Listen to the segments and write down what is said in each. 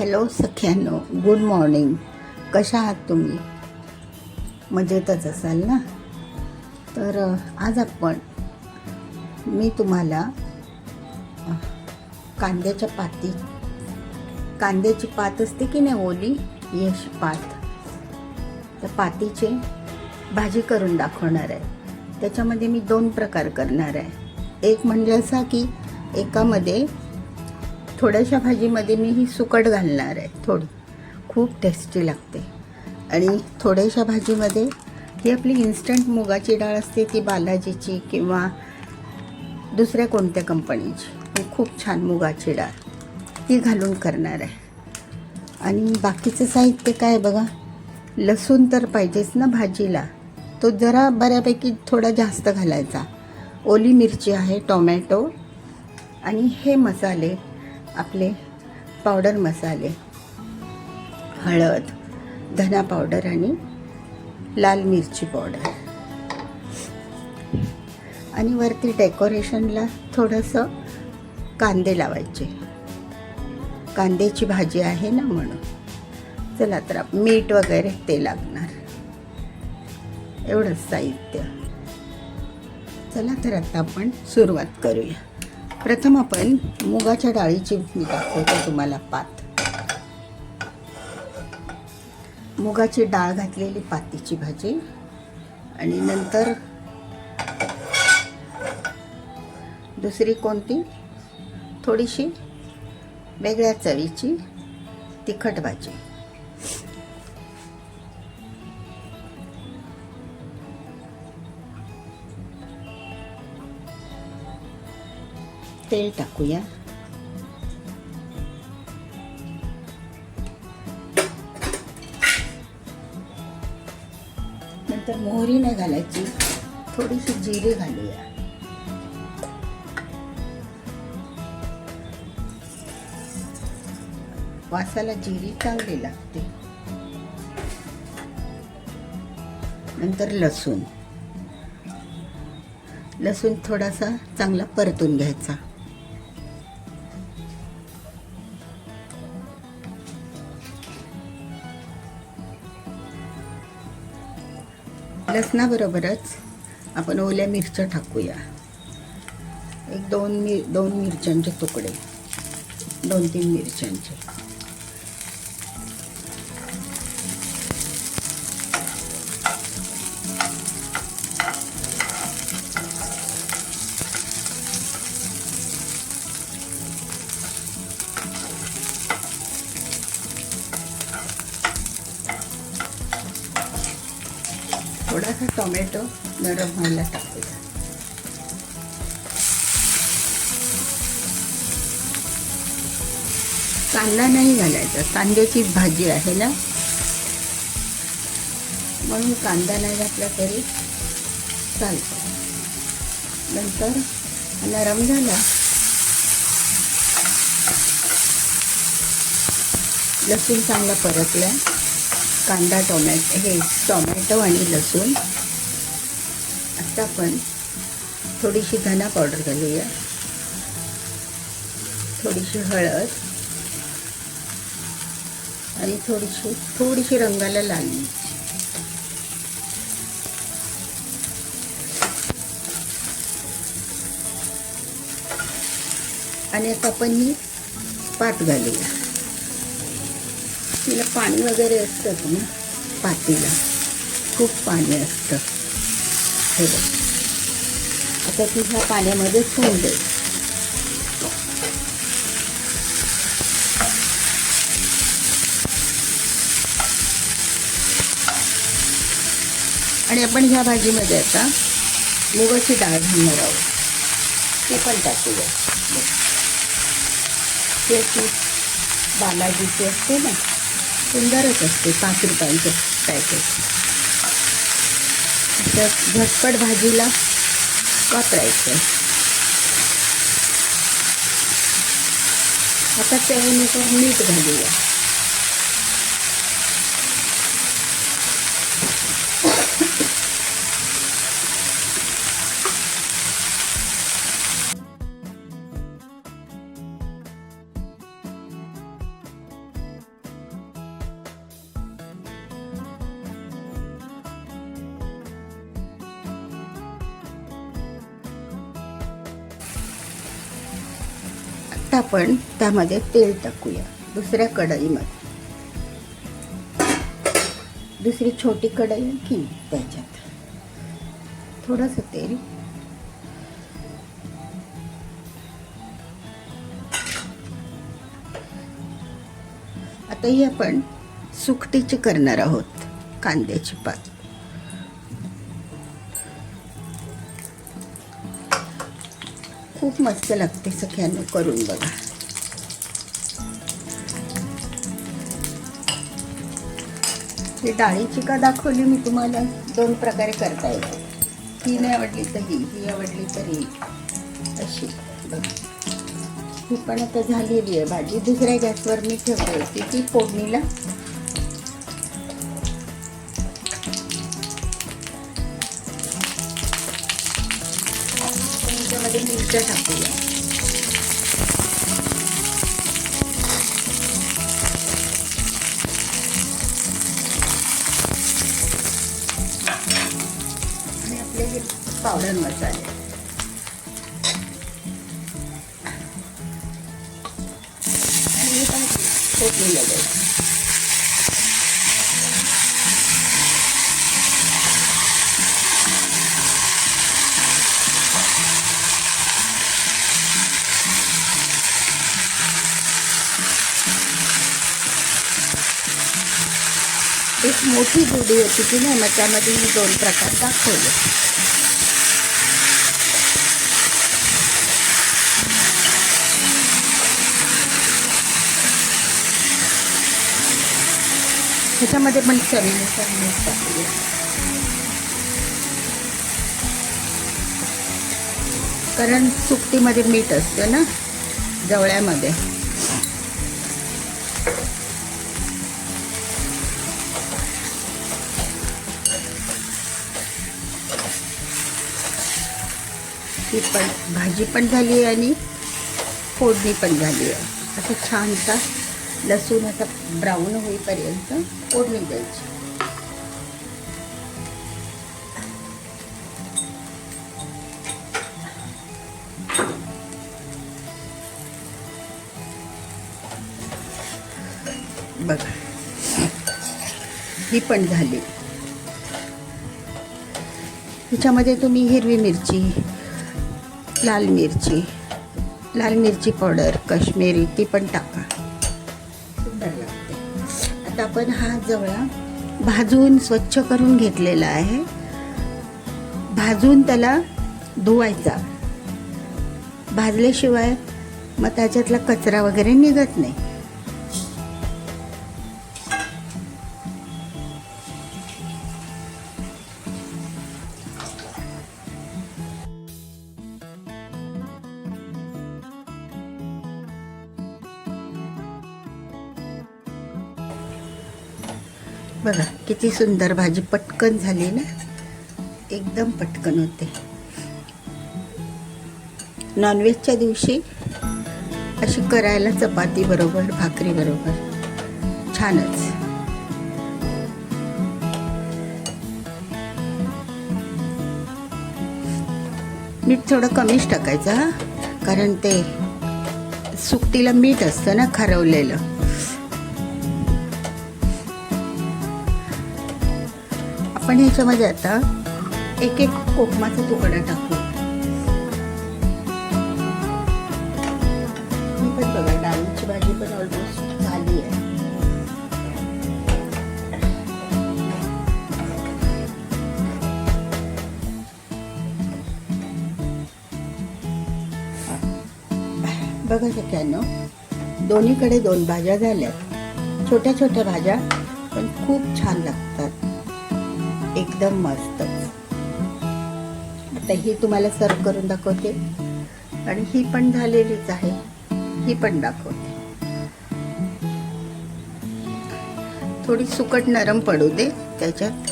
Hello सख्यानो, good morning. कशा आहात तुम्ही? मजेतच असाल ना? तर आज मी तुम्हाला कांद्याची पात असते की नाही, ओली यश पात, त्या पातीची भाजी करून दाखवणार आहे. त्याच्यामध्ये मी 2 प्रकार करणार आहे. एक म्हणजे असा की एकामध्ये थोड्याशा भाजीमध्ये मी ही सुकट घालणार आहे, थोडी खूप टेस्टी लागते. आणि थोड्याशा भाजीमध्ये ही आपली इन्स्टंट मुगाची डाळ असते, ती बालाजीची किंवा दुसऱ्या कोणत्या कंपनीची, ही खूप छान मुगाची डाळ, ती घालून करणार आहे. आणि बाकीचं साहित्य काय बघा, लसूण तर पाहिजेच ना भाजीला, तो जरा बऱ्यापैकी थोडा जास्त घालायचा. ओली मिरची आहे, टोमॅटो, आणि हे मसाले आपले पावडर मसाले, हळद, धना पावडर आणि लाल मिरची पावडर. आणि वरती डेकोरेशनला थोडंसं कांदे लावायचे, कांद्याची भाजी आहे ना म्हणून. चला तर मीठ वगैरे ते लागणार, एवढंच साहित्य. चला तर आता आपण सुरुवात करूया. प्रथम आपण मुगाच्या डाळीची मी दाखवते तुम्हाला पात. मुगाची डाळ घातलेली पातीची भाजी, आणि नंतर दुसरी कोणती थोडीशी वेगळ्या चवीची तिखट भाजी. तेल टाकूया. नंतर मोहरी नाही घालायची, थोडीशी जिरे घालूया. वासाला जिरी चांगली लागते. नंतर लसूण थोडासा चांगला परतून घ्यायचा. लसणाबरोबरच आपण ओल्या मिरच्या टाकूया. एक दोन मिरच्यांचे तुकडे, 2-3 मिरच्यांचे. थोडासा टोमॅटो नरम व्हायला टाकूया. कांदा नाही घालायचा, कांद्याची भाजी आहे ना म्हणून कांदा नाही घातला तरी चालतो. नंतर नरम झाला, लसूण चांगला परतला, कांदा टोमॅटो आणि लसूण. आता आपण थोडीशी धना पावडर घालूया, थोडीशी हळद, आणि थोडीशी रंगाला लाल मिरची. आणि आता आपण ही पात घालूया. तिला पाणी वगैरे असतं ना, पातीला खूप पाणी असतं. हे बघ, आता ती ह्या पाण्यामध्ये ठेवून दे. आणि आपण ह्या भाजीमध्ये आता मुगाची डाळ घालणार आहोत, ते पण टाकूया. त्याची बालाजीची असते ना, सुंदरच असते, 5 रुपयांचं पॅकेट. तर झटपट भाजीला वापरायचं. आता चवीनुसार मीठ घालूया. आता आपण त्यामध्ये तेल टाकूया दुसऱ्या कढईमध्ये. दुसरी छोटी कढई की त्याच्यात थोडंसं तेल. आता ही आपण सुकटीची करणार आहोत, कांद्याची पात. खूप मस्त लागते सगळ्यांनी करून बघा. ही डाळीची का दाखवली मी तुम्हाला, 2 प्रकारे करता येते. ही नाही आवडली तर ही आवडली तर ही, अशी बघा. ही पण आता झालेली आहे भाजी. दुसऱ्या गॅसवर मी ठेवली होती ती फोडणीला. त्याच्यामध्ये मिरच्या टाकूया. आणि आपले हे पावडर मसाले. आणि हे फोडणीला द्यायचं. एक मोठी जुडी होती की नाही, मग त्यामध्ये मी 2 प्रकार दाखवले. ह्याच्यामध्ये पण चवीनुसार मीठ टाकूया. कारण सुकटीमध्ये मीठ असतं ना, जवळ्यामध्ये. ही पण भाजी पण झाली आहे आणि फोडणी पण झाली आहे. असं छानसा लसूण असा ब्राऊन होईपर्यंत फोडणी द्यायची. बघा ही पण झाली. ह्याच्यामध्ये तुम्ही हिरवी मिरची, लाल मिरची पावडर, काश्मीरी ती पण टाका, सुंदर लागते. आता आपण हा जवळा भाजून स्वच्छ करून घेतलेला आहे. भाजून त्याला धुवायचा. भाजल्याशिवाय मग त्याच्यातला कचरा वगैरे निघत नाही. बघा किती सुंदर भाजी पटकन झाली ना, एकदम पटकन होते. नॉनव्हेजच्या दिवशी अशी करायला चपाती बरोबर, भाकरी बरोबर छानच. मीठ थोडं कमीच टाकायचं हा, कारण ते सुकटीला मीठ असतं ना खारवलेलं. आपण ह्याच्यामध्ये आता एक कोकमाचा तुकडा टाकू. ही पण बघा डाळीची भाजी पण ऑलमोस्ट झाली आहे. बघा सगळ्यांनो, दोन्हीकडे 2 भाज्या झाल्यात. छोट्या छोट्या भाज्या पण खूप छान लागतात, एकदम मस्तच. आता ही तुम्हाला सर्व करून दाखवते आणि ही पण झालेलीच आहे, ही पण दाखवते. थोडी सुकट नरम पडू दे त्याच्यात.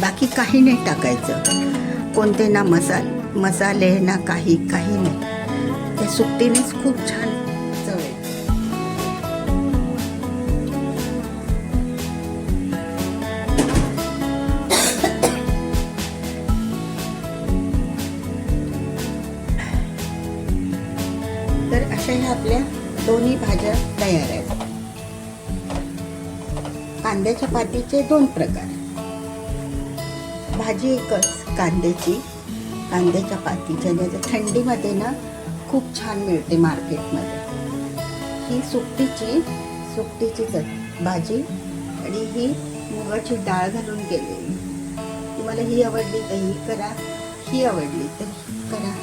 बाकी काही नाही टाकायचं, कोणते ना मसाले ना काही नाही. त्या सुकटीनेच खूप छान चव येते. भाज्या तयार आहेत. कांद्याच्या पातीचे 2 प्रकार. भाजी एकच कांद्याची, कांद्याच्या पातीच्या, ज्याच्या थंडीमध्ये ना खूप छान मिळते मार्केटमध्ये. ही सुकटीची भाजी आणि ही मुगाची डाळ घालून केलेली. तुम्हाला ही आवडली तर ही करा, ही आवडली तर ही करा.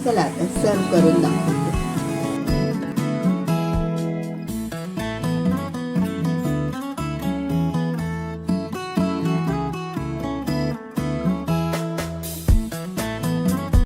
चला आता सर्व करून दाखवते.